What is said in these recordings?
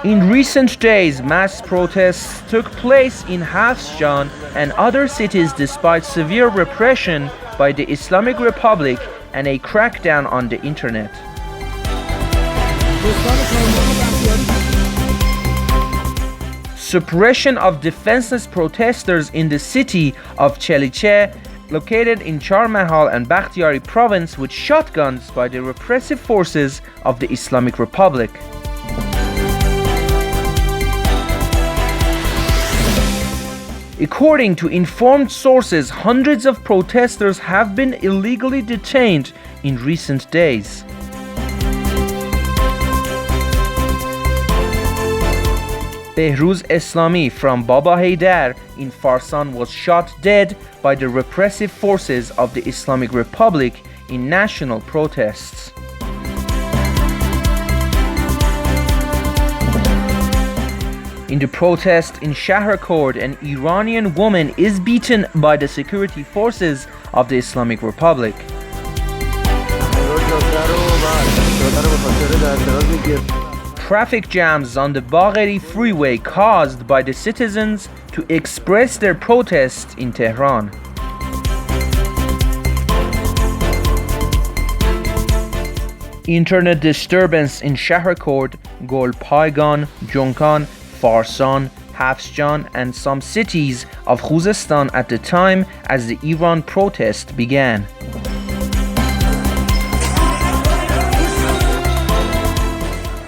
In recent days, mass protests took place in Hafsjan and other cities despite severe repression by the Islamic Republic and a crackdown on the internet. Suppression of defenseless protesters in the city of Cheliche, located in Charmahal and Bakhtiari province, with shotguns by the repressive forces of the Islamic Republic. According to informed sources, hundreds of protesters have been illegally detained in recent days. Behruz Islami from Baba Haydar in Farsan was shot dead by the repressive forces of the Islamic Republic in national protests. In the protest in Shahrkhord, an Iranian woman is beaten by the security forces of the Islamic Republic. Traffic jams on the Bagheri freeway caused by the citizens to express their protests in Tehran. Internet disturbance in Shahrkhord, Golpaygan, Junkan, Farsan, Hafsjan and some cities of Khuzestan at the time as the Iran protest began.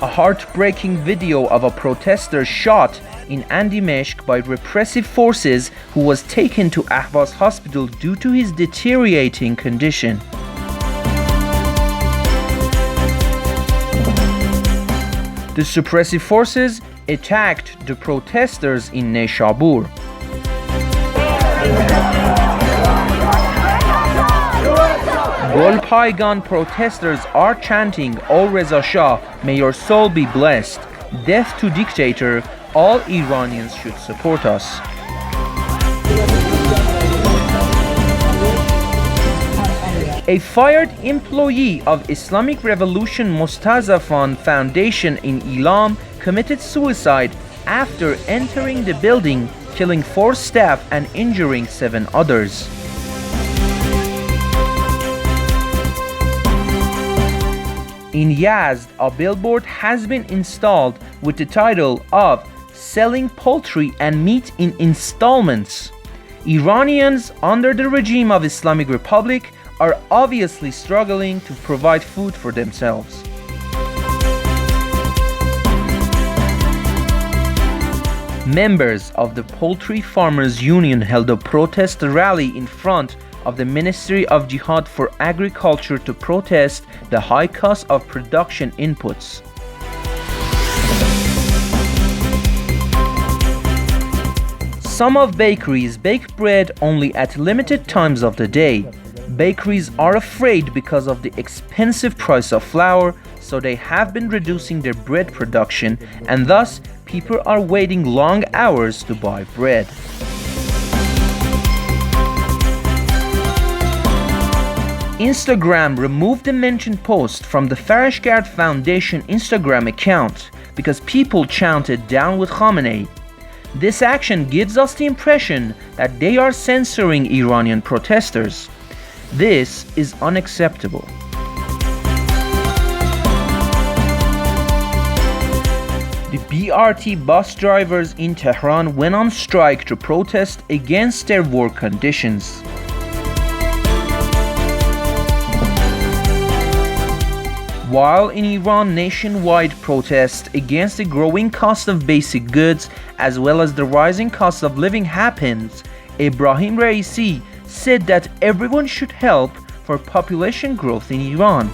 A heartbreaking video of a protester shot in Andimeshk by repressive forces who was taken to Ahvaz hospital due to his deteriorating condition. The suppressive forces attacked the protesters in Neshabur. Golpaygan protesters are chanting, "O Reza Shah, may your soul be blessed. Death to dictator, all Iranians should support us." A fired employee of Islamic Revolution Mostazafan Foundation in Ilam committed suicide after entering the building, killing 4 staff and injuring 7 others. In Yazd, a billboard has been installed with the title of "Selling Poultry and Meat in Installments." Iranians under the regime of Islamic Republic are obviously struggling to provide food for themselves. Members of the Poultry Farmers Union held a protest rally in front of the Ministry of Jihad for Agriculture to protest the high cost of production inputs. Some of bakeries bake bread only at limited times of the day. Bakeries are afraid because of the expensive price of flour, so they have been reducing their bread production, and thus people are waiting long hours to buy bread. Instagram removed the mentioned post from the Farshgard Foundation Instagram account because people chanted "Down with Khamenei." This action gives us the impression that they are censoring Iranian protesters. This is unacceptable. The BRT bus drivers in Tehran went on strike to protest against their work conditions. While in Iran, nationwide protests against the growing cost of basic goods as well as the rising cost of living happens, Ebrahim Raisi said that everyone should help for population growth in Iran.